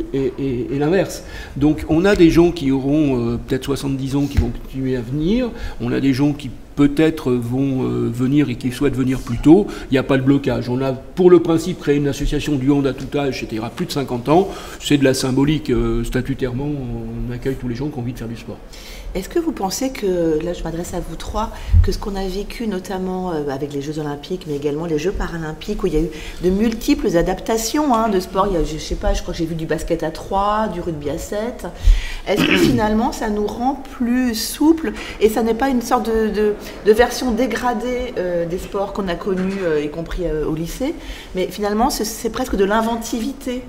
Et l'inverse. Donc on a des gens qui auront peut-être 70 ans qui vont continuer à venir. On a des gens qui peut-être vont venir et qui souhaitent venir plus tôt. Il n'y a pas de blocage. On a pour le principe créé une association du hand à tout âge, c'est-à-dire à plus de 50 ans. C'est de la symbolique. Statutairement, on accueille tous les gens qui ont envie de faire du sport. Est-ce que vous pensez que, là je m'adresse à vous trois, que ce qu'on a vécu notamment avec les Jeux Olympiques, mais également les Jeux Paralympiques, où il y a eu de multiples adaptations de sport, il y a, je sais pas, je crois que j'ai vu du basket à 3, du rugby à 7, est-ce que finalement ça nous rend plus souples et ça n'est pas une sorte de version dégradée des sports qu'on a connus, y compris au lycée, mais finalement c'est presque de l'inventivité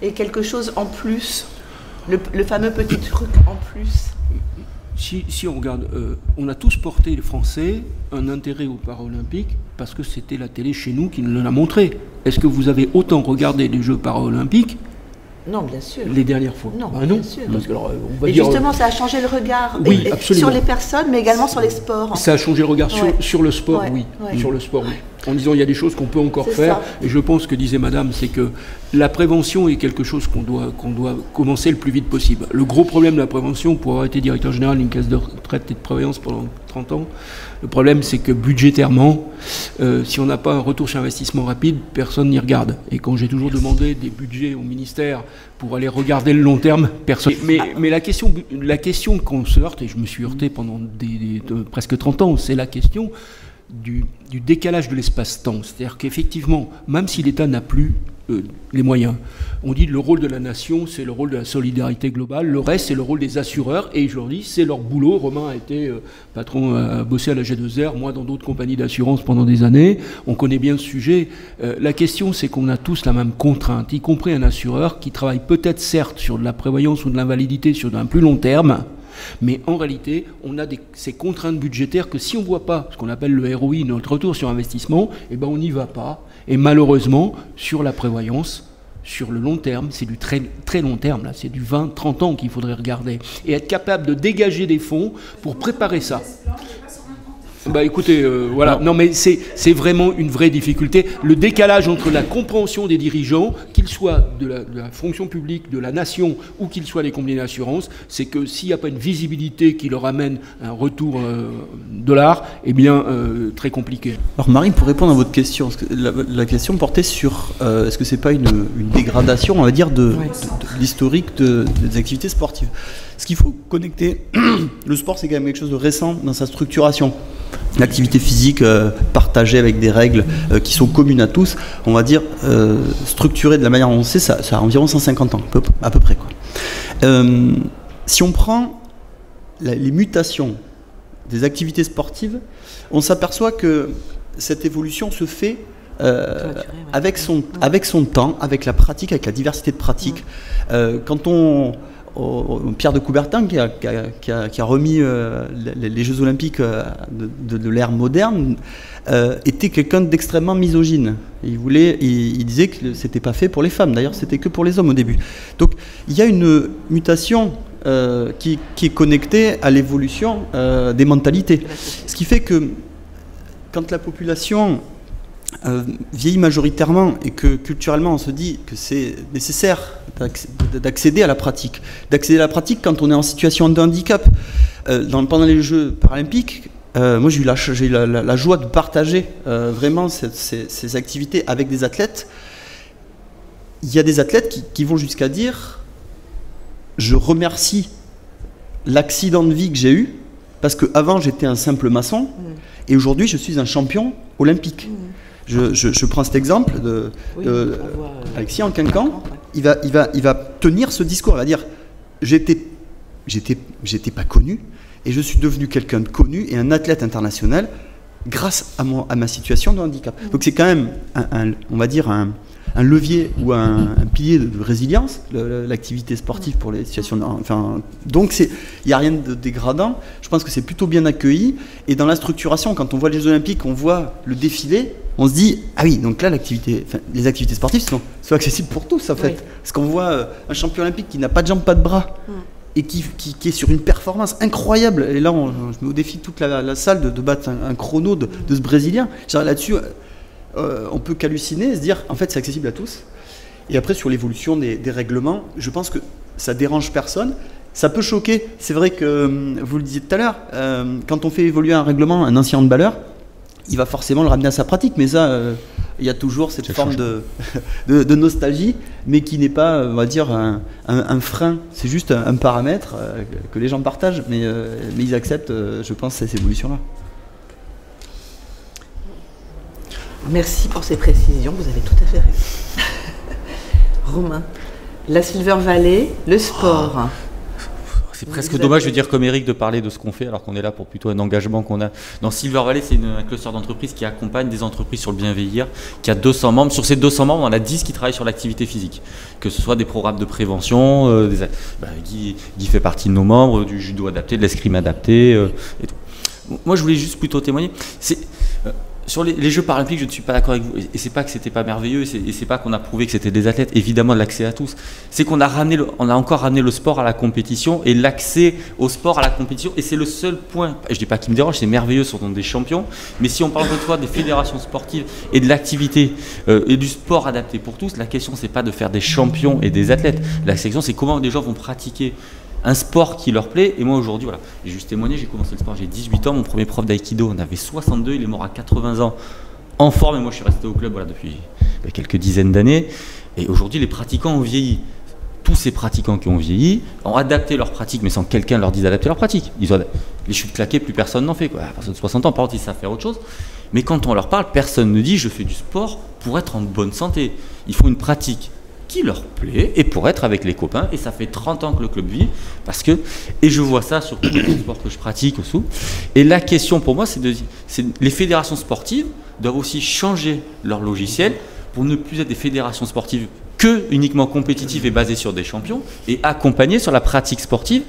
et quelque chose en plus, le fameux petit truc en plus. Si on regarde, on a tous porté, les Français, un intérêt aux Paralympiques parce que c'était la télé chez nous qui nous l'a montré. Est-ce que vous avez autant regardé les Jeux Paralympiques ? Non, bien sûr. Les dernières fois. Non, non. Bien sûr. Parce que, alors, on va et dire, justement, ça a changé le regard sur les personnes, mais également sur les sports. Ça a changé le regard sur le sport, oui. Sur le sport, oui. En disant il y a des choses qu'on peut encore faire. Et je pense que disait Madame, c'est que la prévention est quelque chose qu'on doit commencer le plus vite possible. Le gros problème de la prévention, pour avoir été directeur général d'une caisse de retraite et de prévoyance pendant 30 ans, le problème c'est que budgétairement, si on n'a pas un retour sur investissement rapide, personne n'y regarde. Et quand j'ai toujours demandé des budgets au ministère pour aller regarder le long terme, personne. Mais la question qu'on se heurte, et je me suis heurté pendant presque 30 ans, c'est la question du décalage de l'espace-temps. C'est-à-dire qu'effectivement, même si l'État n'a plus les moyens, on dit que le rôle de la nation, c'est le rôle de la solidarité globale, le reste, c'est le rôle des assureurs, et je leur dis, c'est leur boulot. Romain a été patron, a bossé à la G2R, moi dans d'autres compagnies d'assurance pendant des années, on connaît bien ce sujet. La question, c'est qu'on a tous la même contrainte, y compris un assureur qui travaille peut-être certes sur de la prévoyance ou de l'invalidité sur un plus long terme, mais en réalité, on a ces contraintes budgétaires que si on ne voit pas ce qu'on appelle le ROI, notre retour sur investissement, eh ben on n'y va pas. Et malheureusement, sur la prévoyance, sur le long terme, c'est du très, très long terme, là, c'est du 20-30 ans qu'il faudrait regarder. Et être capable de dégager des fonds pour préparer ça. Bah écoutez, voilà, non mais c'est vraiment une vraie difficulté. Le décalage entre la compréhension des dirigeants, qu'ils soient de la fonction publique, de la nation, ou qu'ils soient des compagnies d'assurance, c'est que s'il n'y a pas une visibilité qui leur amène un retour dollar, eh bien, très compliqué. Alors Marine, pour répondre à votre question, la question portait sur, est-ce que c'est pas une dégradation, on va dire, de l'historique des activités sportives. Ce qu'il faut connecter, le sport c'est quand même quelque chose de récent dans sa structuration. L'activité physique partagée avec des règles qui sont communes à tous, on va dire structurée de la manière dont on sait, ça a environ 150 ans, à peu près, quoi. Si on prend les mutations des activités sportives, on s'aperçoit que cette évolution se fait avec son temps, avec la pratique, avec la diversité de pratiques. Quand Pierre de Coubertin, qui a remis les Jeux Olympiques de l'ère moderne, était quelqu'un d'extrêmement misogyne. Il disait que c'était pas fait pour les femmes. D'ailleurs, c'était que pour les hommes au début. Donc, il y a une mutation qui est connectée à l'évolution des mentalités. Ce qui fait que quand la population vieillit majoritairement et que culturellement on se dit que c'est nécessaire d'accéder à la pratique. D'accéder à la pratique quand on est en situation de handicap. Pendant les Jeux paralympiques, moi j'ai eu la joie de partager vraiment ces activités avec des athlètes. Il y a des athlètes qui vont jusqu'à dire « Je remercie l'accident de vie que j'ai eu parce qu'avant j'étais un simple maçon et aujourd'hui je suis un champion olympique ». Je prends cet exemple de Alexis en Quincan. Il va tenir ce discours. Il va dire j'étais pas connu et je suis devenu quelqu'un de connu et un athlète international grâce à ma situation de handicap. Donc c'est quand même on va dire un levier ou un pilier de résilience, l'activité sportive pour les situations. Donc il n'y a rien de dégradant. Je pense que c'est plutôt bien accueilli. Et dans la structuration, quand on voit les Jeux Olympiques, on voit le défilé, on se dit ah oui, donc là les activités sportives sont accessibles pour tous en fait. Oui. Parce qu'on voit un champion olympique qui n'a pas de jambes, pas de bras. Et qui est sur une performance incroyable. Et là, je mets au défi toute la salle de battre un chrono de ce Brésilien. Là-dessus, on peut qu'halluciner et se dire, en fait, c'est accessible à tous. Et après, sur l'évolution des règlements, je pense que ça dérange personne. Ça peut choquer. C'est vrai que, vous le disiez tout à l'heure, quand on fait évoluer un règlement, un ancien handballeur, il va forcément le ramener à sa pratique. Mais ça, il y a toujours cette forme de nostalgie, mais qui n'est pas, on va dire, un frein. C'est juste un paramètre que les gens partagent, mais ils acceptent, je pense, ces évolutions-là. Merci pour ces précisions, vous avez tout à fait raison. Romain, la Silver Valley, le sport. C'est presque dommage, je veux dire, comme Eric, de parler de ce qu'on fait alors qu'on est là pour plutôt un engagement qu'on a. Dans Silver Valley, c'est un cluster d'entreprises qui accompagne des entreprises sur le bien vieillir, qui a 200 membres. Sur ces 200 membres, on a 10 qui travaillent sur l'activité physique, que ce soit des programmes de prévention, Guy fait partie de nos membres, du judo adapté, de l'escrime adapté et tout. Moi, je voulais juste plutôt témoigner. Sur les Jeux paralympiques, je ne suis pas d'accord avec vous. Et c'est pas que c'était pas merveilleux, et c'est pas qu'on a prouvé que c'était des athlètes, évidemment, l'accès à tous. C'est qu'on a encore ramené le sport à la compétition et l'accès au sport à la compétition. Et c'est le seul point, je dis pas qu'il me dérange, c'est merveilleux, ce sont des champions. Mais si on parle de fois des fédérations sportives et de l'activité et du sport adapté pour tous, la question c'est pas de faire des champions et des athlètes. La question c'est comment les gens vont pratiquer un sport qui leur plaît. Et moi aujourd'hui, voilà, j'ai juste témoigné, j'ai commencé le sport, j'ai 18 ans, mon premier prof d'aïkido en avait 62, il est mort à 80 ans en forme, et moi je suis resté au club depuis quelques dizaines d'années. Et aujourd'hui, les pratiquants ont vieilli. Tous ces pratiquants qui ont vieilli ont adapté leur pratique, mais sans que quelqu'un leur dise d'adapter leur pratique. Les chutes claquées, plus personne n'en fait. À partir de 60 ans, par contre, ils savent faire autre chose. Mais quand on leur parle, personne ne dit « je fais du sport pour être en bonne santé ». Il faut une pratique qui leur plaît et pour être avec les copains, et ça fait 30 ans que le club vit, et je vois ça sur tous les sports que je pratique aussi. Et la question pour moi, les fédérations sportives doivent aussi changer leur logiciel pour ne plus être des fédérations sportives que uniquement compétitives et basées sur des champions, et accompagner sur la pratique sportive.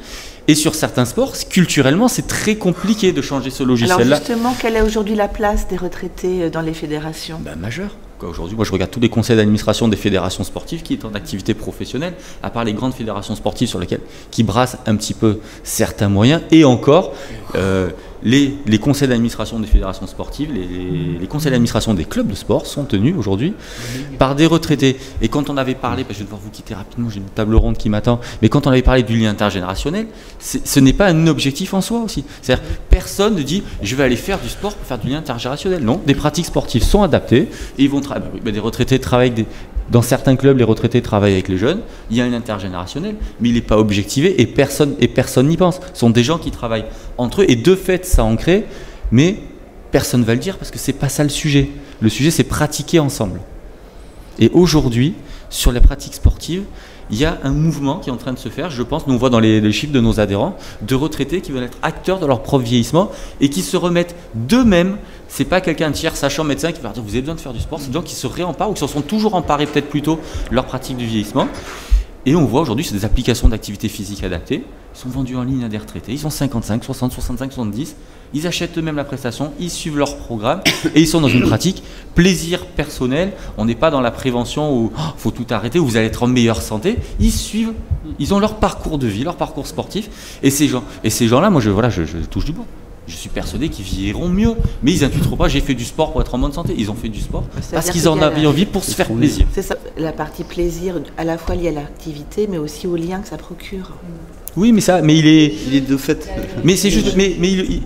Et sur certains sports, culturellement, c'est très compliqué de changer ce logiciel-là. Alors justement, quelle est aujourd'hui la place des retraités dans les fédérations ? Majeure. Aujourd'hui, moi je regarde tous les conseils d'administration des fédérations sportives qui sont en activité professionnelle, à part les grandes fédérations sportives qui brassent un petit peu certains moyens, et encore les conseils d'administration des fédérations sportives, les conseils d'administration des clubs de sport sont tenus aujourd'hui par des retraités. Et quand on avait parlé, je vais devoir vous quitter rapidement, j'ai une table ronde qui m'attend, mais quand on avait parlé du lien intergénérationnel, ce n'est pas un objectif en soi aussi. C'est-à-dire personne ne dit je vais aller faire du sport pour faire du lien intergénérationnel. Non, des pratiques sportives sont adaptées et ils vont des retraités travaillent dans certains clubs, les retraités travaillent avec les jeunes. Il y a un intergénérationnel, mais il n'est pas objectivé et personne n'y pense. Ce sont des gens qui travaillent entre eux et de fait ça en crée, mais personne ne va le dire parce que c'est pas ça le sujet. Le sujet c'est pratiquer ensemble. Et aujourd'hui, sur les pratiques sportives, il y a un mouvement qui est en train de se faire, je pense, nous on voit dans les chiffres de nos adhérents, de retraités qui veulent être acteurs de leur propre vieillissement et qui se remettent d'eux-mêmes. C'est pas quelqu'un, un tiers sachant médecin qui va dire vous avez besoin de faire du sport, c'est des gens qui se réemparent ou qui s'en sont toujours emparés peut-être plus tôt de leur pratique du vieillissement. Et on voit aujourd'hui, c'est des applications d'activité physique adaptées, ils sont vendus en ligne à des retraités, ils ont 55, 60, 65, 70, ils achètent eux-mêmes la prestation, ils suivent leur programme et ils sont dans une pratique plaisir personnel. On n'est pas dans la prévention où il faut tout arrêter, où vous allez être en meilleure santé. Ils suivent, ils ont leur parcours de vie, leur parcours sportif. Et ces gens-là, moi je touche du bois. je suis persuadé qu'ils vieilliront mieux. Mais ils n'intuiteront pas, j'ai fait du sport pour être en bonne santé. Ils ont fait du sport parce qu'ils en avaient envie pour se faire plaisir. C'est ça, la partie plaisir, à la fois liée à l'activité, mais aussi au lien que ça procure. Oui, mais il est de fait. Mais c'est juste, eux,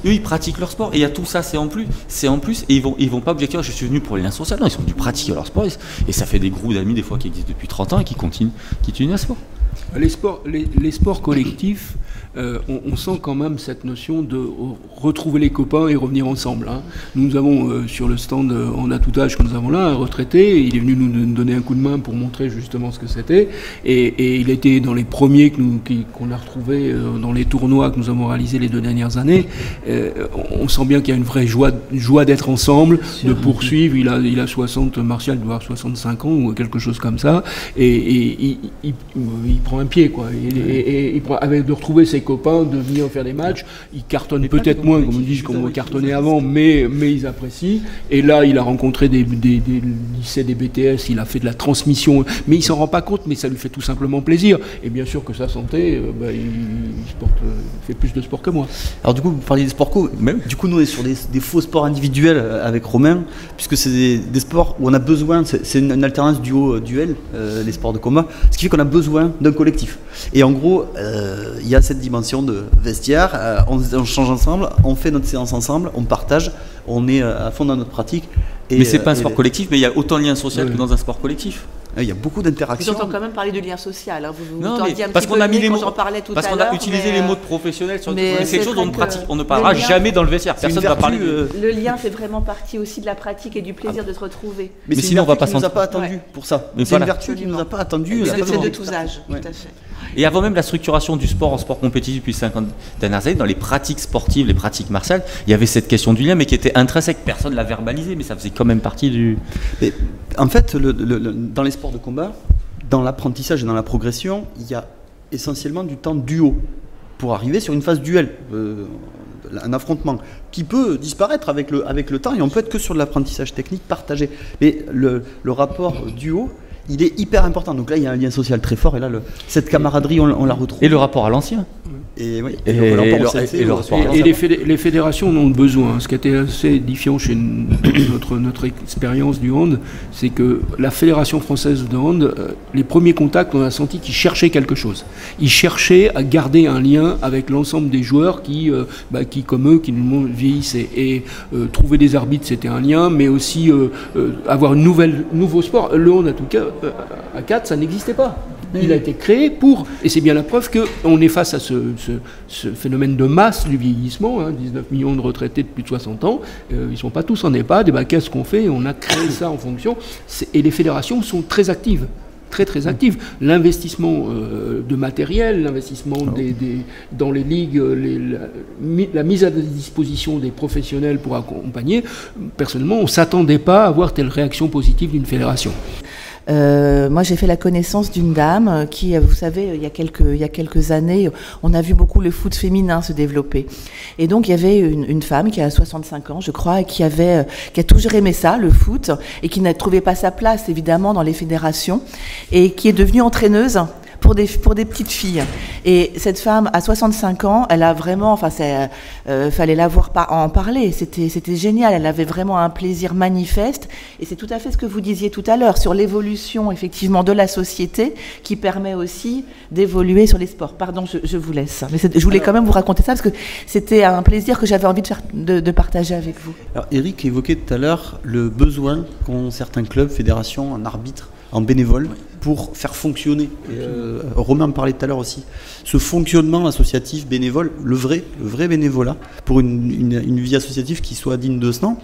ils pratiquent leur sport et il y a tout ça, c'est en plus, et ils vont pas objecter, je suis venu pour les liens sociaux, non, ils sont venus pratiquer leur sport et ça fait des groupes d'amis des fois qui existent depuis 30 ans et qui continuent le sport. Les sports collectifs, on sent quand même cette notion de retrouver les copains et revenir ensemble. Hein. Nous avons sur le stand en à tout âge que nous avons là un retraité, il est venu nous donner un coup de main pour montrer justement ce que c'était, et il était dans les premiers qu'on a retrouvés dans les tournois que nous avons réalisés les 2 dernières années. On sent bien qu'il y a une vraie joie d'être ensemble, de poursuivre. Il a 60, Martial doit avoir 65 ans ou quelque chose comme ça, et il prend un pied, quoi. Avec de retrouver ses copains, de venir faire des matchs, ils cartonnent peut-être moins, comme on dit, qu'on cartonnait avant, mais ils apprécient. Et là, il a rencontré des lycées, des BTS, il a fait de la transmission, mais il s'en rend pas compte, mais ça lui fait tout simplement plaisir. Et bien sûr que sa santé, il fait plus de sport que moi. Alors du coup, vous parliez des sports co, du coup nous on est sur des faux sports individuels avec Romain, puisque c'est des sports où on a besoin, c'est une alternance duo-duel, les sports de combat, ce qui fait qu'on a besoin d'un collectif. Et en gros, il y a cette dimension de vestiaire, on change ensemble, on fait notre séance ensemble, on partage, on est à fond dans notre pratique. Mais c'est pas un sport collectif, mais il y a autant de liens sociaux que dans un sport collectif. Il y a beaucoup d'interactions. J'entends quand même parler de lien social. Hein. Vous non, mais un parce petit qu'on a mis les mots, j'en parlais tout parce à qu'on l'heure, a utilisé les mots de professionnels sur c'est quelque chose dont on ne parlera lien, jamais dans le vestiaire. Personne ne va parler de... Le lien fait vraiment partie aussi de la pratique et du plaisir de se retrouver. Mais sinon on va pas nous a pas attendu pour ça. Mais c'est une vertu qui nous a pas attendu. C'est de tous âges, tout à fait. Et avant même la structuration du sport en sport compétitif depuis 50 dernières années, dans les pratiques sportives, les pratiques martiales, il y avait cette question du lien, mais qui était intrinsèque. Personne ne l'a verbalisé, mais ça faisait quand même partie du... Mais, en fait, dans les sports de combat, dans l'apprentissage et dans la progression, il y a essentiellement du temps duo pour arriver sur une phase duel, un affrontement qui peut disparaître avec le temps et on peut être que sur de l'apprentissage technique partagé. Mais le rapport duo, il est hyper important. Donc là, il y a un lien social très fort et là, cette camaraderie, on la retrouve. Et le rapport à l'ancien. Et les fédérations en ont besoin. Ce qui a été assez édifiant chez notre expérience du hand, c'est que la Fédération française de hand, les premiers contacts, on a senti qu'ils cherchaient quelque chose. Ils cherchaient à garder un lien avec l'ensemble des joueurs qui comme eux, qui nous vieillissaient. Et trouver des arbitres, c'était un lien, mais aussi avoir nouveau sport. Le hand, en tout cas, à 4, ça n'existait pas. Il a été créé pour, et c'est bien la preuve qu'on est face à ce phénomène de masse du vieillissement, 19 millions de retraités de plus de 60 ans, ils ne sont pas tous en EHPAD, qu'est-ce qu'on fait? On a créé ça en fonction, et les fédérations sont très actives. Très actives. L'investissement de matériel, l'investissement dans les ligues, la mise à disposition des professionnels pour accompagner, personnellement, on ne s'attendait pas à avoir telle réaction positive d'une fédération. Moi, j'ai fait la connaissance d'une dame qui, vous savez, il y a quelques années, on a vu beaucoup le foot féminin se développer. Et donc, il y avait une femme qui a 65 ans, je crois, et qui a toujours aimé ça, le foot, et qui n'a trouvé pas sa place, évidemment, dans les fédérations, et qui est devenue entraîneuse pour des petites filles. Et cette femme, à 65 ans, elle a vraiment, fallait la voir en parler. C'était génial. Elle avait vraiment un plaisir manifeste. Et c'est tout à fait ce que vous disiez tout à l'heure sur l'évolution, effectivement, de la société qui permet aussi d'évoluer sur les sports. Pardon, je vous laisse. Mais je voulais quand même vous raconter ça parce que c'était un plaisir que j'avais envie de partager avec vous. Alors, Eric évoquait tout à l'heure le besoin qu'ont certains clubs, fédérations, en arbitre, en bénévole, pour faire fonctionner. Romain me parlait tout à l'heure aussi. Ce fonctionnement associatif bénévole, le vrai bénévolat, pour une vie associative qui soit digne de ce nom.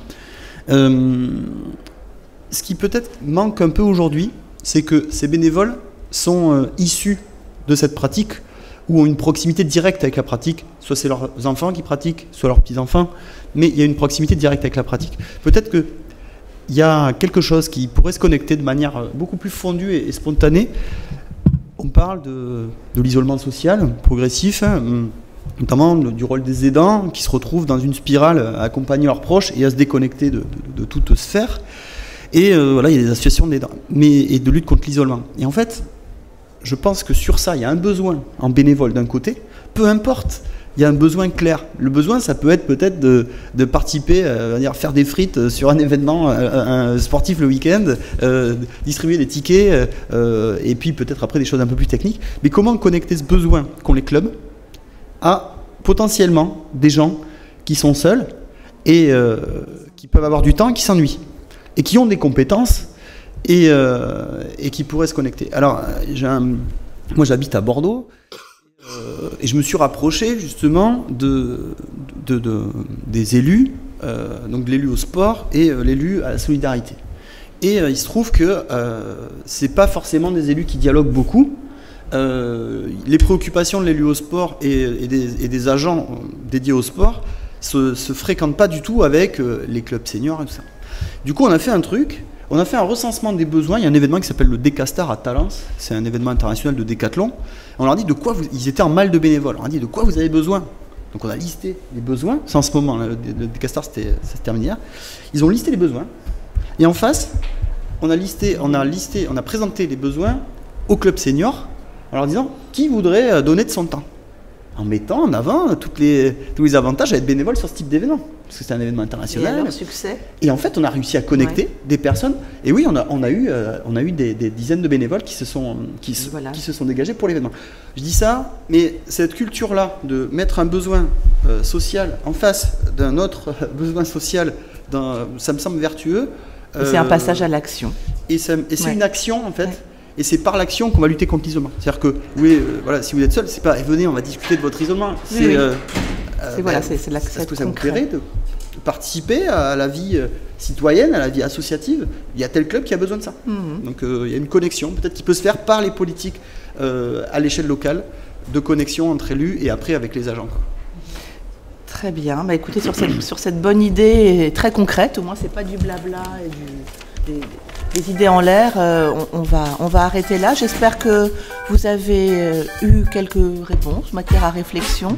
Ce qui peut-être manque un peu aujourd'hui, c'est que ces bénévoles sont issus de cette pratique ou ont une proximité directe avec la pratique. Soit c'est leurs enfants qui pratiquent, soit leurs petits-enfants, mais il y a une proximité directe avec la pratique. Peut-être que il y a quelque chose qui pourrait se connecter de manière beaucoup plus fondue et spontanée. On parle de l'isolement social progressif, notamment du rôle des aidants qui se retrouvent dans une spirale à accompagner leurs proches et à se déconnecter de toute sphère. Et voilà, il y a des associations d'aidants et de lutte contre l'isolement. Et en fait, je pense que sur ça, il y a un besoin en bénévole d'un côté, peu importe il y a un besoin clair. Le besoin, ça peut être peut-être de participer, faire des frites sur un événement sportif le week-end, distribuer des tickets, et puis peut-être après des choses un peu plus techniques. Mais comment connecter ce besoin qu'ont les clubs à potentiellement des gens qui sont seuls et qui peuvent avoir du temps et qui s'ennuient et qui ont des compétences et qui pourraient se connecter. Alors, moi j'habite à Bordeaux et je me suis rapproché justement des élus, donc de l'élu au sport et l'élu à la solidarité. Et il se trouve que c'est pas forcément des élus qui dialoguent beaucoup. Les préoccupations de l'élu au sport et des agents dédiés au sport se fréquentent pas du tout avec les clubs seniors et tout ça. Du coup, on a fait un truc, on a fait un recensement des besoins. Il y a un événement qui s'appelle le Decastar à Talence, c'est un événement international de décathlon. On leur a dit ils étaient en mal de bénévoles, on leur a dit de quoi vous avez besoin. Donc on a listé les besoins, c'est en ce moment, le Decastar ça se termine hier. Ils ont listé les besoins, et en face, on a présenté les besoins au club senior, en leur disant qui voudrait donner de son temps, en mettant en avant tous les avantages à être bénévole sur ce type d'événement, parce que c'est un événement international. Et alors, succès. Et en fait, on a réussi à connecter des personnes, et oui, on a eu des dizaines de bénévoles qui se sont dégagés pour l'événement. Je dis ça, mais cette culture-là de mettre un besoin social en face d'un autre besoin social, ça me semble vertueux. C'est un passage à l'action. Et c'est une action, en fait. Ouais. Et c'est par l'action qu'on va lutter contre l'isolement. C'est-à-dire que, si vous êtes seul, c'est pas venez, on va discuter de votre isolement. C'est est-ce que ça vous plairait de participer à la vie citoyenne, à la vie associative? Il y a tel club qui a besoin de ça. Donc il y a une connexion, peut-être qui peut se faire par les politiques à l'échelle locale, de connexion entre élus et après avec les agents, quoi. Très bien. Bah, écoutez, sur cette bonne idée très concrète, au moins c'est pas du blabla et des idées en l'air, on va arrêter là. J'espère que vous avez eu quelques réponses, matière à réflexion.